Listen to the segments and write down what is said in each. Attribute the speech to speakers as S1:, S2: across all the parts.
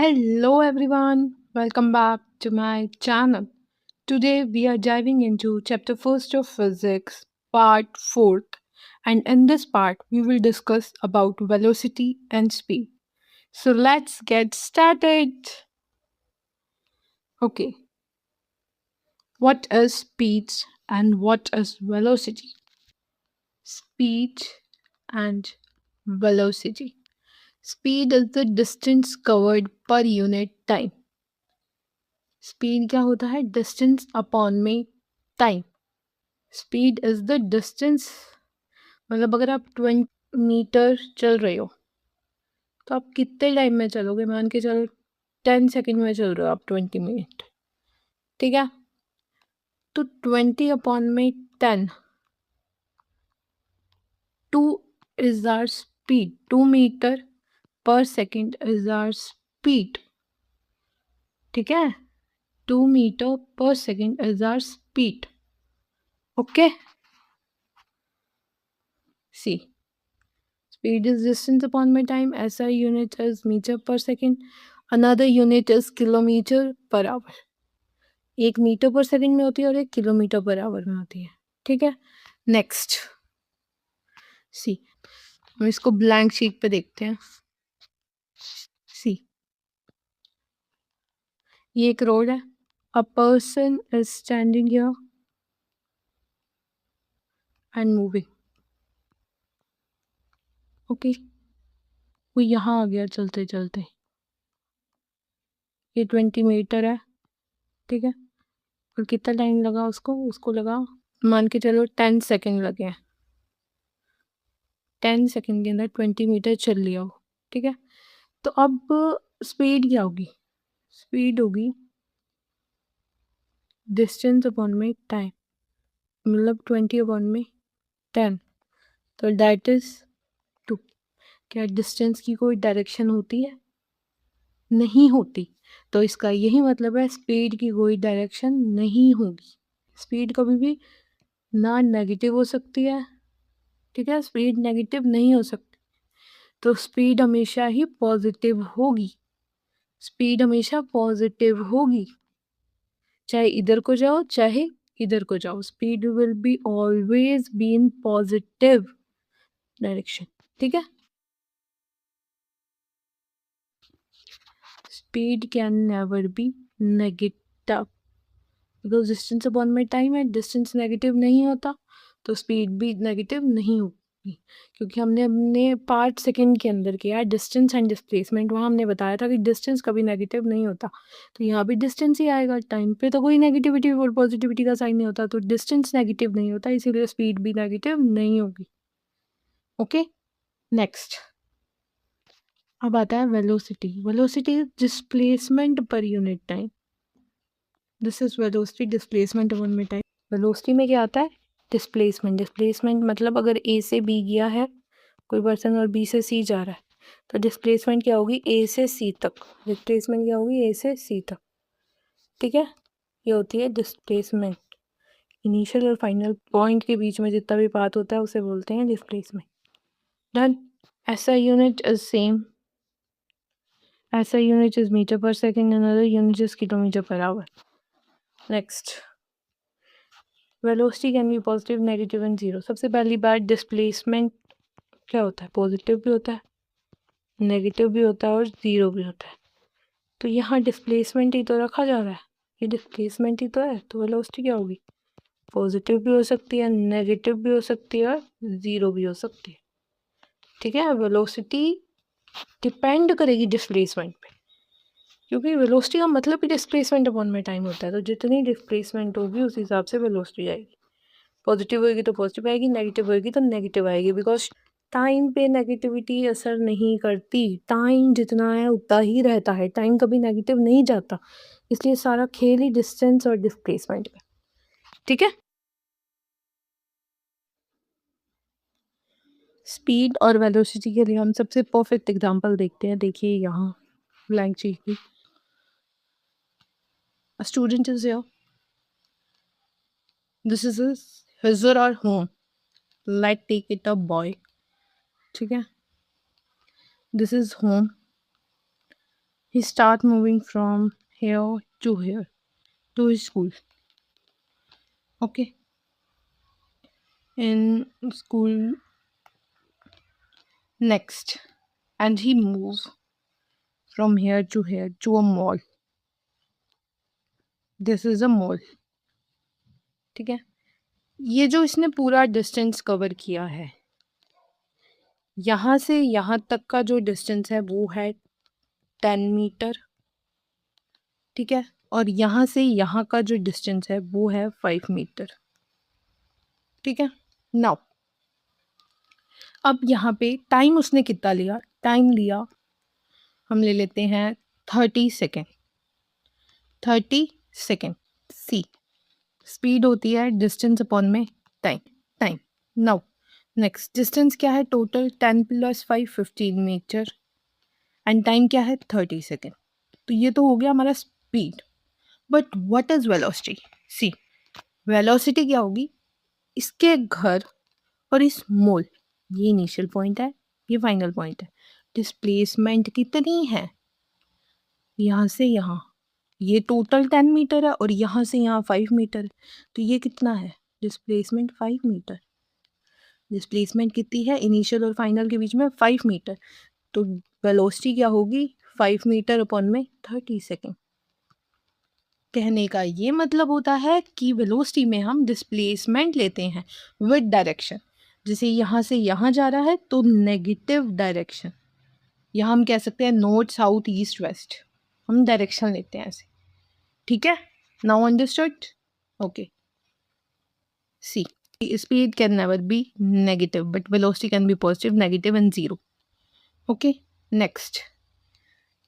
S1: Hello everyone, welcome back to my channel. Today we are diving into chapter 1st of physics, part 4th, and in this part we will discuss about velocity and speed. So let's get started. Okay, what is speed and what is velocity? Speed and velocity. Speed is the distance covered per unit time. Speed क्या होता है? Distance upon में time. Speed is the distance, मतलब अगर आप 20 metre चल रहे हो तो आप कितने टाइम में चलोगे? मान के चलो 10 सेकेंड में चल रहे हो आप 20 मिनट, ठीक है? तो 20 अपॉन में 10, 2 is our speed. 2 metre per second is our speed, ठीक है? 2 metre per second is our speed. Okay, see. Speed is distance upon my time. SI unit is meter per second. Another unit is kilometer per hour. एक metre पर second में होती है और एक kilometre per hour में होती है, ठीक है? नेक्स्ट सी, हम इसको ब्लैंक शीट पे देखते हैं. सी, ये एक रोड है. A person is standing here and moving. Okay, वो यहाँ आ गया चलते चलते. ये 20 मीटर है, ठीक है? और कितना टाइम लगा उसको लगा, मान के चलो 10 सेकेंड लगे हैं. 10 सेकेंड के अंदर 20 मीटर चल लिया हो, ठीक है? तो अब स्पीड क्या होगी? स्पीड होगी डिस्टेंस अपॉन में टाइम, मतलब 20 अपॉन में 10, तो दैट इज 2. क्या डिस्टेंस की कोई डायरेक्शन होती है? नहीं होती. तो इसका यही मतलब है स्पीड की कोई डायरेक्शन नहीं होगी. स्पीड कभी भी ना नेगेटिव हो सकती है, ठीक है? स्पीड नेगेटिव नहीं हो सकती. तो स्पीड हमेशा ही पॉजिटिव होगी. स्पीड हमेशा पॉजिटिव होगी, चाहे इधर को जाओ चाहे इधर को जाओ. Speed will be always be in positive direction, ठीक है? Speed can never be negative because distance upon में टाइम है. डिस्टेंस नेगेटिव नहीं होता तो स्पीड भी नेगेटिव नहीं होगी, क्योंकि हमने अपने पार्ट सेकेंड के अंदर किया है डिस्टेंस एंड डिस्प्लेसमेंट. वहाँ हमने बताया था कि डिस्टेंस कभी नेगेटिव नहीं होता, तो यहाँ भी डिस्टेंस ही आएगा. टाइम पे तो कोई नेगेटिविटी और पॉजिटिविटी का साइन नहीं होता, तो डिस्टेंस नेगेटिव नहीं होता, इसीलिए स्पीड भी नेगेटिव नहीं होगी. ओके, नेक्स्ट अब आता है velocity. Velocity displacement per unit time. This is velocity displacement upon में टाइम. वेलोसिटी में क्या आता है? डिस्प्लेसमेंट. डिस्प्लेसमेंट मतलब अगर ए से बी गया है कोई पर्सन और बी से सी जा रहा है, तो डिस्प्लेसमेंट क्या होगी? ए से सी तक. डिस्प्लेसमेंट क्या होगी? ए से सी तक, ठीक है? ये होती है डिस्प्लेसमेंट. इनिशियल और फाइनल पॉइंट के बीच में जितना भी पाथ होता है उसे बोलते हैं डिस्प्लेसमेंट. डन. ऐसा यूनिट इज सेम. ऐसा unit is metre per second. Another unit is kilometre per hour. Next, velocity can be positive, negative and zero. सबसे पहली बात, डिस्प्लेसमेंट क्या होता है? पॉजिटिव भी होता है, नेगेटिव भी होता है और ज़ीरो भी होता है. तो यहाँ डिस्प्लेसमेंट ही तो रखा जा रहा है, ये डिस्प्लेसमेंट ही तो है, तो वेलोसिटी क्या होगी? पॉजिटिव भी हो सकती है, नेगेटिव भी हो सकती है और ज़ीरो भी हो सकती है, ठीक है? वेलोसिटी डिपेंड करेगी डिस्प्लेसमेंट पे, क्योंकि वेलोसिटी का मतलब ही डिस्प्लेसमेंट अपॉन में टाइम होता है. तो जितनी डिस्प्लेसमेंट होगी उस हिसाब से वेलोसिटी आएगी. पॉजिटिव होगी तो पॉजिटिव आएगी, नेगेटिव होगी तो नेगेटिव आएगी, बिकॉज टाइम पे नेगेटिविटी असर नहीं करती. टाइम जितना है उतना ही रहता है, टाइम कभी नेगेटिव नहीं जाता. इसलिए सारा खेल ही डिस्टेंस और डिस्प्लेसमेंट में, ठीक है? स्पीड और वेलोसिटी के लिए हम सबसे परफेक्ट एग्जांपल देखते हैं. देखिए यहाँ ब्लैंक शीट की. A student is here. This is his or her home. Let's take it a boy. ठीक है? This is home. he start moving from here to here to his school. Okay, in school next, and he moves from here to a mall. This is a mall. ठीक है, ये जो इसने पूरा distance cover किया है, यहाँ से यहाँ तक का जो डिस्टेंस है वो है 10 मीटर, ठीक है, और यहाँ से यहाँ का जो डिस्टेंस है वो है 5 मीटर, ठीक है। नाउ अब यहाँ पे टाइम उसने कितना लिया, टाइम लिया हम ले लेते हैं 30 सेकेंड। 30 सेकेंड सी स्पीड होती है डिस्टेंस अपॉन में time. Time now next distance क्या है टोटल 10 + 5 15 मीटर एंड टाइम क्या है 30 सेकेंड। तो ये तो हो गया हमारा speed, but what is velocity. See velocity क्या होगी, इसके घर और इस मोल, ये इनिशियल पॉइंट है, ये फाइनल पॉइंट है, डिस्प्लेसमेंट कितनी है यहाँ से यहाँ, ये टोटल 10 मीटर है और यहाँ से यहाँ 5 मीटर है, तो ये कितना है डिस्प्लेसमेंट 5 मीटर। डिस्प्लेसमेंट कितनी है इनिशियल और फाइनल के बीच में 5 मीटर, तो वेलोसिटी क्या होगी 5 मीटर अपॉन में 30 सेकेंड। कहने का ये मतलब होता है कि वेलोसिटी में हम डिस्प्लेसमेंट लेते हैं विद डायरेक्शन। जैसे यहाँ से यहाँ जा रहा है तो नेगेटिव डायरेक्शन, यहाँ हम कह सकते हैं नॉर्थ साउथ ईस्ट वेस्ट, हम डायरेक्शन लेते हैं ऐसे, ठीक है। Now understood, okay. See speed can never be negative but velocity can be positive, negative and zero. Okay next,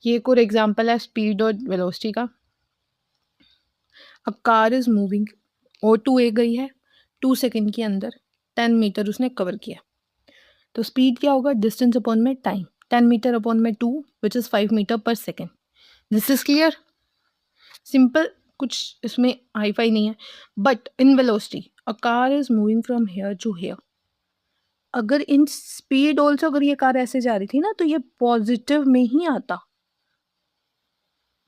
S1: ये एक और एग्जांपल है स्पीड और वेलोसिटी का। अ कार इज मूविंग, और 2A गई है 2 सेकेंड के अंदर 10 मीटर उसने कवर किया, तो स्पीड क्या होगा डिस्टेंस अपॉन में टाइम, 10 मीटर अपॉन में 2 which is 5 metre per second. This is clear, simple, कुछ इसमें हाई फाई नहीं है। But in velocity a car is moving from here to here, अगर इन स्पीड ऑल्सो अगर ये कार ऐसे जा रही थी ना तो ये पॉजिटिव में ही आता,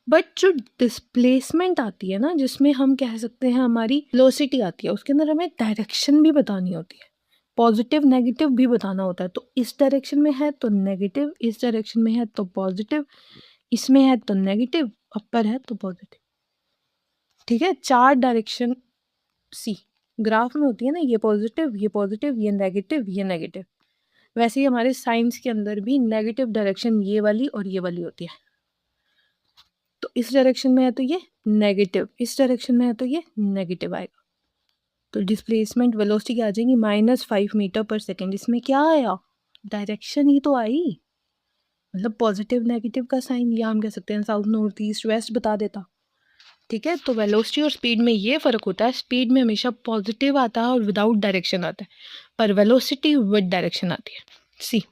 S1: बट जो डिस्प्लेसमेंट आती है ना जिसमें हम कह सकते हैं हमारी वेलोसिटी आती है, उसके अंदर हमें डायरेक्शन भी बतानी होती है, पॉजिटिव नेगेटिव भी बताना होता है। तो इस डायरेक्शन में है तो नेगेटिव, इस डायरेक्शन में है तो पॉजिटिव, इसमें है तो नेगेटिव, अपर है तो पॉजिटिव, ठीक है। 4 डायरेक्शन सी ग्राफ में होती है ना, ये पॉजिटिव, ये पॉजिटिव, ये नेगेटिव, ये नेगेटिव। वैसे ही हमारे साइंस के अंदर भी नेगेटिव डायरेक्शन ये वाली और ये वाली होती है। तो इस डायरेक्शन में है तो ये नेगेटिव, इस डायरेक्शन में है तो ये नेगेटिव आएगा। तो डिस्प्लेसमेंट वेलोसिटी क्या आ जाएगी -5 मीटर पर सेकेंड। इसमें क्या आया, डायरेक्शन ही तो आई, मतलब पॉजिटिव नेगेटिव का साइन, या हम कह सकते हैं साउथ नॉर्थ ईस्ट वेस्ट बता देता, ठीक है। तो वेलोसिटी और स्पीड में ये फ़र्क होता है, स्पीड में हमेशा पॉजिटिव आता है और विदाउट डायरेक्शन आता है, पर वेलोसिटी विद डायरेक्शन आती है। सी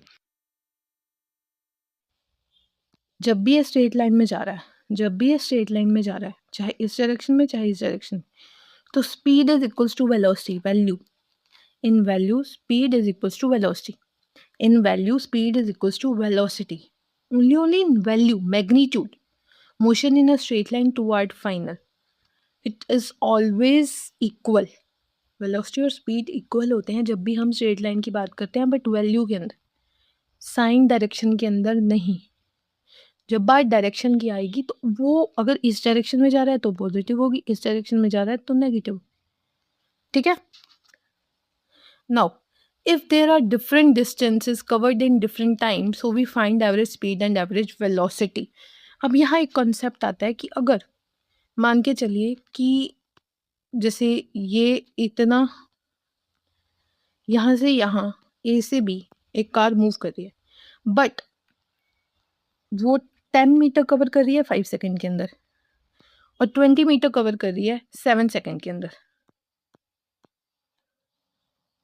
S1: जब भी ये स्ट्रेट लाइन में जा रहा है, जब भी ये स्ट्रेट लाइन में जा रहा है, चाहे इस डायरेक्शन में चाहे इस डायरेक्शन में, तो speed is equals to velocity, value in value speed is equals to velocity, in value speed is equals to velocity, only in value, magnitude, motion in a straight line toward final, it is always equal। Velocity और speed equal होते हैं जब भी हम straight line की बात करते हैं, बट वैल्यू के अंदर, साइन डायरेक्शन के अंदर नहीं। जब बात डायरेक्शन की आएगी तो वो अगर इस डायरेक्शन में जा रहा है तो पॉजिटिव होगी, इस डायरेक्शन में जा रहा है तो नेगेटिव, ठीक है। Now if there are different distances covered in different times, so we find average speed and average velocity। अब यहाँ एक कॉन्सेप्ट आता है कि अगर मान के चलिए कि जैसे ये इतना यहाँ से यहाँ ए से बी एक कार मूव कर रही है, बट वो 10 मीटर कवर कर रही है 5 सेकेंड के अंदर और 20 मीटर कवर कर रही है 7 सेकेंड के अंदर,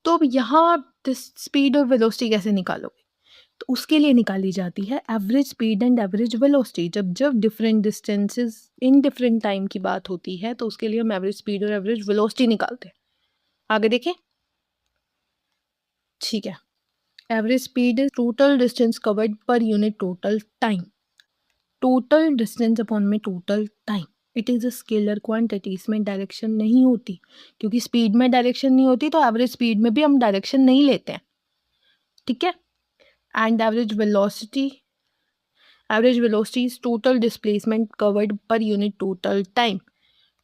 S1: तो अब यहाँ स्पीड और वेलोसिटी कैसे निकालोगे, तो उसके लिए निकाली जाती है average speed and average velocity. जब जब different distances in different time की बात होती है तो उसके लिए हम एवरेज स्पीड और एवरेज वेलोसिटी निकालते हैं। आगे देखें, ठीक है। Average speed is total distance covered per unit total time, total distance upon में total time, it is a scalar quantity. इसमें डायरेक्शन नहीं होती, क्योंकि स्पीड में डायरेक्शन नहीं होती तो एवरेज स्पीड में भी हम डायरेक्शन नहीं लेते हैं, ठीक है। And average velocity is total displacement covered per unit total time,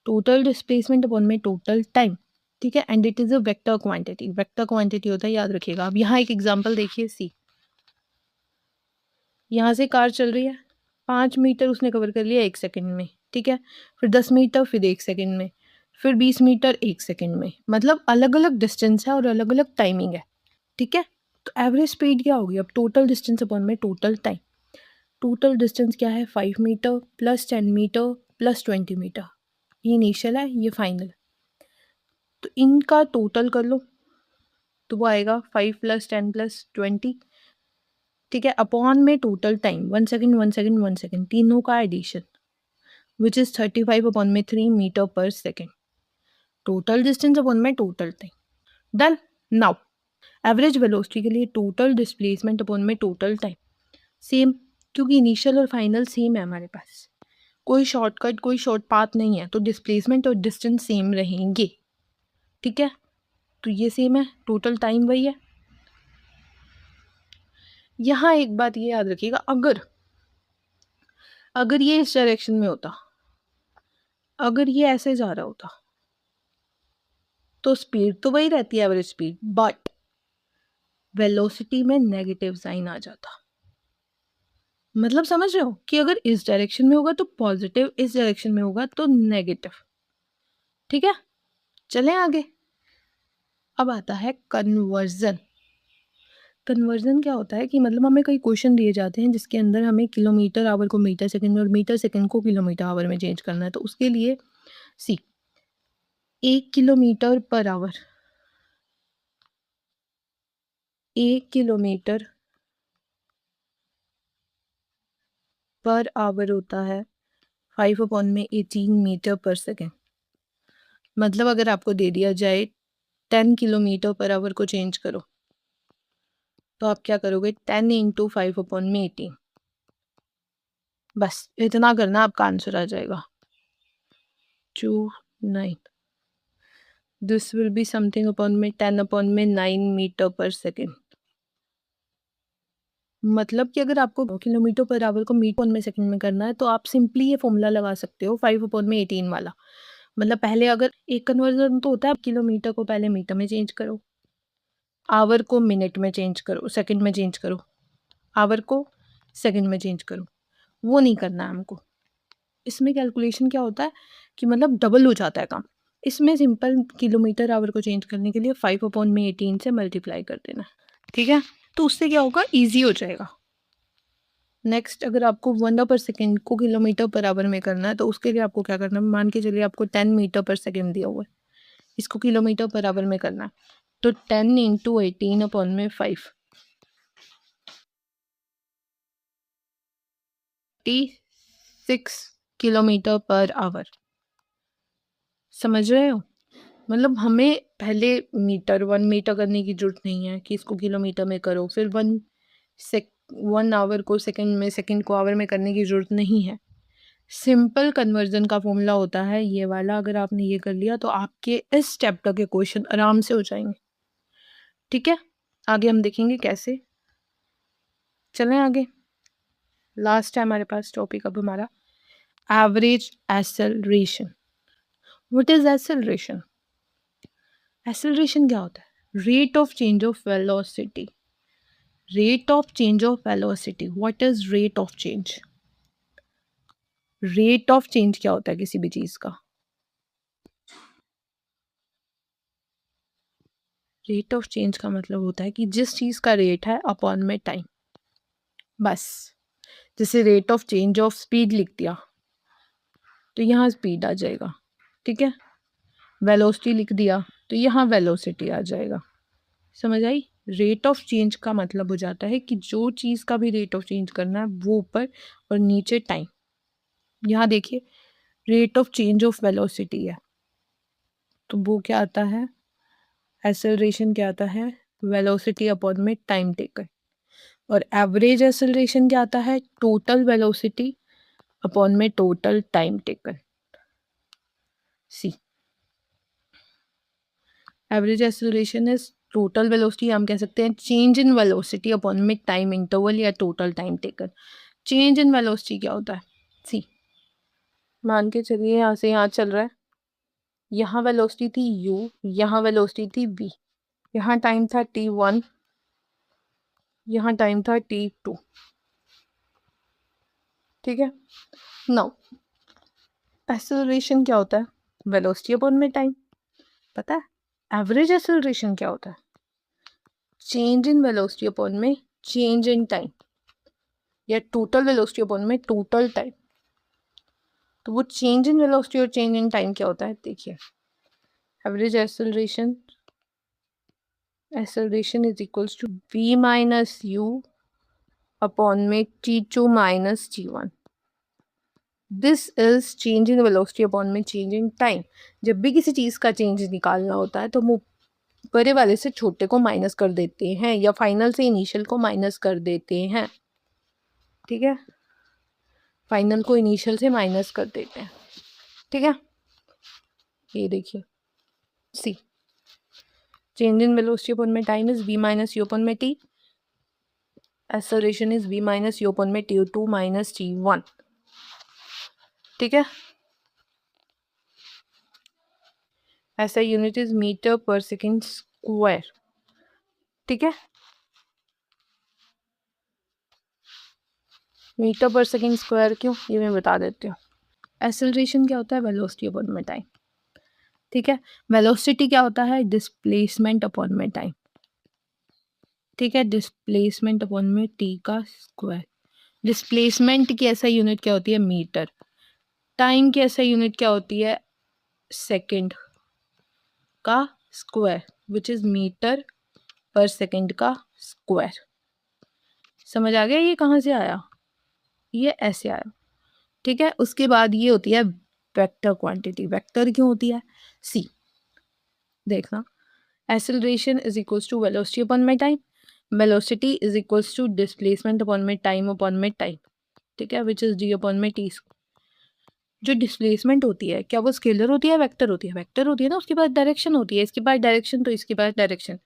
S1: total displacement upon में टोटल टाइम, ठीक है। And it is a vector quantity, vector quantity होता है, याद रखिएगा। अब यहाँ एक एग्जांपल देखिए, सी, यहाँ से कार चल रही है, 5 मीटर उसने कवर कर लिया 1 सेकंड में, ठीक है। फिर 10 मीटर, फिर 1 सेकंड में, फिर 20 मीटर 1 सेकंड में, मतलब अलग अलग डिस्टेंस है और अलग अलग टाइमिंग है, ठीक है। तो एवरेज स्पीड क्या होगी? अब टोटल डिस्टेंस अपॉन में टोटल टाइम, टोटल डिस्टेंस क्या है? 5 metre plus 10 metre plus 20 metre, ये इनिशियल है, ये फाइनल। तो इनका टोटल कर लो तो वो आएगा 5 प्लस 10 प्लस 20, ठीक है, अपॉन में total time 1 second 1 second 1 second, तीनों का एडिशन विच इज 35 अपॉन में 3 metre per second, total distance upon में total time. Done. Now average velocity के लिए टोटल डिस्प्लेसमेंट अपॉन में टोटल टाइम, सेम, क्योंकि इनिशियल और फाइनल सेम है हमारे पास, कोई शॉर्टकट कोई शॉर्ट पाथ नहीं है, तो डिस्प्लेसमेंट और डिस्टेंस सेम रहेंगे, ठीक है। तो ये सेम है, टोटल टाइम वही है। यहाँ एक बात ये याद रखिएगा, अगर ये इस डायरेक्शन में होता, अगर ये ऐसे जा रहा होता, तो स्पीड तो वही रहती है एवरेज स्पीड, बट वेलोसिटी में नेगेटिव साइन आ जाता। मतलब समझ रहे हो कि अगर इस डायरेक्शन में होगा तो पॉजिटिव, इस डायरेक्शन में होगा तो नेगेटिव, ठीक है। चलें आगे। अब आता है कन्वर्जन। कन्वर्जन क्या होता है कि मतलब हमें कई क्वेश्चन दिए जाते हैं जिसके अंदर हमें किलोमीटर आवर को मीटर सेकंड में और मीटर सेकंड को किलोमीटर आवर में चेंज करना है। तो उसके लिए सी, 1 kilometre per hour, 1 kilometre per hour होता है 5 अपॉन में 18 मीटर पर सेकेंड। मतलब अगर आपको दे दिया जाए 10 किलोमीटर पर आवर को चेंज करो, तो आप क्या करोगे? 10 इंटू 5 अपॉन में 18, बस इतना करना, आपका आंसर आ जाएगा 29। This will be something upon में 10 अपॉन में 9 मीटर पर सेकेंड। मतलब कि अगर आपको किलोमीटर पर आवर को मीटर में सेकंड में करना है तो आप सिंपली ये फॉर्मूला लगा सकते हो 5 अपॉन में 18 वाला। मतलब पहले अगर एक कन्वर्जन तो होता है, किलोमीटर को पहले मीटर में चेंज करो, आवर को मिनट में चेंज करो, सेकंड में चेंज करो, आवर को सेकंड में चेंज करो, वो नहीं करना है हमको। इसमें कैलकुलेशन क्या होता है कि मतलब डबल हो जाता है काम। इसमें सिंपल किलोमीटर आवर को चेंज करने के लिए 5 अपॉन में 18 से मल्टीप्लाई कर देना, ठीक है। तो उससे क्या होगा? ईजी हो जाएगा। नेक्स्ट, अगर आपको 1 पर सेकेंड को किलोमीटर पर आवर में करना है तो उसके लिए आपको क्या करना है? मान के चलिए आपको 10 मीटर पर सेकेंड दिया हुआ है, इसको किलोमीटर पर आवर में करना है, तो 10 इंटू 18 अपॉन में 5, 36 किलोमीटर पर आवर। समझ रहे हो? मतलब हमें पहले 1 मीटर करने की जरूरत नहीं है कि इसको किलोमीटर में करो, फिर 1 आवर को सेकंड में, सेकंड को आवर में करने की ज़रूरत नहीं है। सिंपल कन्वर्जन का फॉर्मूला होता है ये वाला, अगर आपने ये कर लिया तो आपके इस चैप्टर के क्वेश्चन आराम से हो जाएंगे, ठीक है। आगे हम देखेंगे कैसे। चलें आगे। लास्ट है हमारे पास टॉपिक अब हमारा average acceleration. What is acceleration? Acceleration क्या होता है? Rate of change of velocity. Rate of change of velocity, what is rate of change? Rate of change क्या होता है किसी भी चीज का? रेट ऑफ चेंज का मतलब होता है कि जिस चीज का रेट है अपॉन में टाइम, बस। जैसे rate of change of speed लिख दिया तो यहाँ स्पीड आ जाएगा, ठीक है। वेलोसिटी लिख दिया तो यहाँ वेलोसिटी आ जाएगा। समझ आई? रेट ऑफ चेंज का मतलब हो जाता है कि जो चीज़ का भी रेट ऑफ चेंज करना है वो ऊपर और नीचे टाइम। यहाँ देखिए rate of change of velocity है, तो वो क्या आता है? एक्सेलरेशन क्या आता है? वेलोसिटी अपॉन में टाइम टेकन। और एवरेज एक्सेलरेशन क्या आता है? टोटल वेलोसिटी अपॉन में total time taken. See average acceleration is total velocity, हम कह सकते हैं चेंज इन वेलोसिटी अपॉन में टाइम इंटरवल या total time taken. Change in velocity क्या होता है? सी मान के चलिए यहाँ से यहाँ चल रहा है, यहाँ वेलोसिटी थी u, यहाँ वेलोसिटी थी v, यहाँ टाइम था t1, यहाँ टाइम था t2। ठीक है, नाउ एक्सेलरेशन क्या होता है? वेलोसिटी अपॉन में टाइम। पता है एवरेज एक्सेलरेशन क्या होता है? चेंज इन वेलोसिटी अपॉन में चेंज इन टाइम या टोटल वेलोसिटी अपॉन में टोटल टाइम। तो वो चेंज इन वेलोसिटी और चेंज इन टाइम क्या होता है? देखिए average acceleration is equals to v minus u upon में t2 minus t1। This is change in velocity upon में चेंज इन टाइम। जब भी किसी चीज़ का चेंज निकालना होता है तो हम बड़े वाले से छोटे को माइनस कर देते हैं या फाइनल से इनिशियल को माइनस कर देते हैं। ठीक है, फाइनल को इनिशियल से माइनस कर देते हैं। ठीक है, ये देखिए सी चेंज इन वेलोसिटी अपॉन में time is v minus u upon में t, acceleration is v minus u upon में t2 माइनस t1। ठीक है, ऐसा unit is metre per second square. ठीक है, मीटर पर सेकेंड स्क्वायर क्यों, ये मैं बता देती हूँ। एक्सेलरेशन क्या होता है? वेलोसिटी अपॉन में टाइम। ठीक है, वेलोसिटी क्या होता है? डिस्प्लेसमेंट अपॉन में टाइम। ठीक है, डिस्प्लेसमेंट अपॉन में टी का स्क्वायर। डिस्प्लेसमेंट की ऐसा यूनिट क्या होती है? मीटर। टाइम की ऐसा यूनिट क्या होती है? सेकेंड का square, which is metre per second का स्क्वायर। समझ आ गया ये कहाँ से आया? ये ऐसे आया। ठीक है, उसके बाद ये होती है वेक्टर क्वांटिटी। वेक्टर क्यों होती है? सी देखना, acceleration is equals to velocity upon में time, velocity is equals to displacement upon में टाइम। ठीक है, विच इज डी अपॉन में टी। जो डिस्प्लेसमेंट होती है क्या वो स्केलर होती है? वेक्टर होती है? वेक्टर होती है ना, उसके बाद डायरेक्शन होती है, इसके बाद डायरेक्शन तो इसके बाद डायरेक्शन।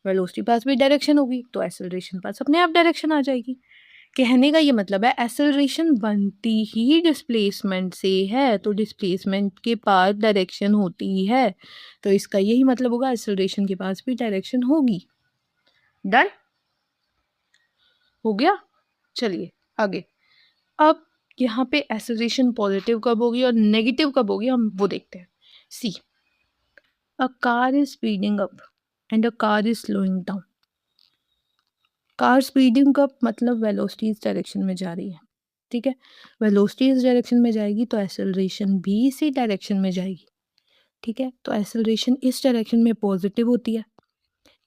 S1: वेलोसिटी पास भी डायरेक्शन होगी तो एक्सेलरेशन पास अपने आप डायरेक्शन आ जाएगी। कहने का ये मतलब है एक्सेलरेशन बनती ही डिस्प्लेसमेंट से है, तो डिस्प्लेसमेंट के पास डायरेक्शन होती है, तो इसका यही मतलब होगा एक्सेलरेशन के पास भी डायरेक्शन होगी। डन हो गया। चलिए आगे, अब यहाँ पे एक्सेलरेशन पॉजिटिव कब होगी और नेगेटिव कब होगी हम वो देखते हैं। See a car is speeding up and a car is slowing down. Car speeding up मतलब वेलोसिटी इस डायरेक्शन में जा रही है। ठीक है, वेलोसिटी इस डायरेक्शन में जाएगी तो एक्सेलरेशन भी इसी डायरेक्शन में जाएगी। ठीक है, तो एक्सेलरेशन इस डायरेक्शन में पॉजिटिव होती है।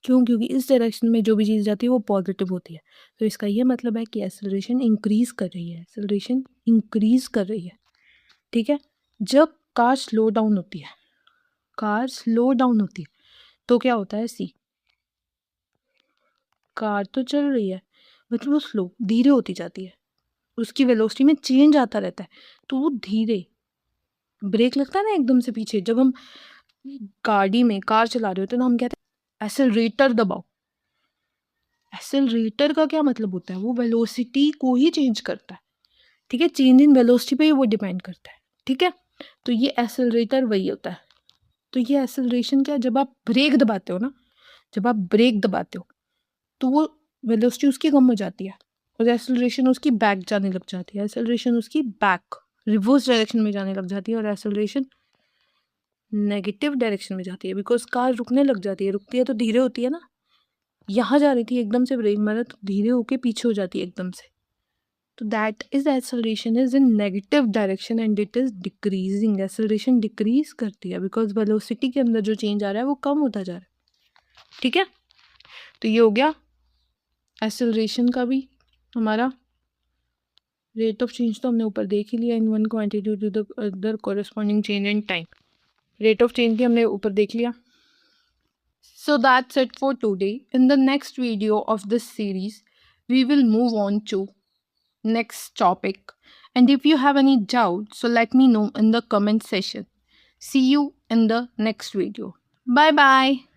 S1: क्यों? क्योंकि इस डायरेक्शन में जो भी चीज़ जाती है वो पॉजिटिव होती है, तो इसका ये मतलब है कि एक्सेलरेशन इंक्रीज कर रही है। एक्सेलरेशन इंक्रीज कर रही है। ठीक है, जब कार स्लो डाउन होती है, कार स्लो डाउन होती है तो क्या होता है? सी कार तो चल रही है मतलब वो स्लो धीरे होती जाती है, उसकी वेलोसिटी में चेंज आता रहता है, तो वो धीरे। ब्रेक लगता है ना एकदम से पीछे, जब हम गाड़ी में कार चला रहे होते हैं ना, हम कहते हैं एक्सेलरेटर दबाओ। एक्सेलरेटर का क्या मतलब होता है? वो वेलोसिटी को ही चेंज करता है। ठीक है, चेंज इन वेलोसिटी पे ही वो डिपेंड करता है। ठीक है, तो ये एक्सेलरेटर वही होता है। तो ये एक्सेलरेशन क्या, जब आप ब्रेक दबाते हो ना, जब आप ब्रेक दबाते हो तो वो वेलोसिटी उसकी कम हो जाती है और एक्सेलरेशन उसकी बैक जाने लग जाती है। एक्सेलरेशन उसकी बैक रिवर्स डायरेक्शन में जाने लग जाती है और एक्सेलरेशन नेगेटिव डायरेक्शन में जाती है, बिकॉज कार रुकने लग जाती है। रुकती है तो धीरे होती है ना, यहाँ जा रही थी एकदम से ब्रेक मारा तो धीरे होके पीछे हो जाती है एकदम से, तो that is acceleration is in negative direction and it is decreasing. Acceleration decrease करती है बिकॉज वेलोसिटी के अंदर जो चेंज आ रहा है वो कम होता जा रहा है। ठीक है, तो ये हो गया एक्सेलरेशन का भी हमारा। रेट ऑफ चेंज तो हमने ऊपर देख ही लिया, in one quantity to the other corresponding change in time. Rate of change भी हमने ऊपर देख लिया। So that's it for today. In the next video of this series, we will move on to next topic. And if you have any doubt, so let me know in the comment section. See you in the next video. Bye bye.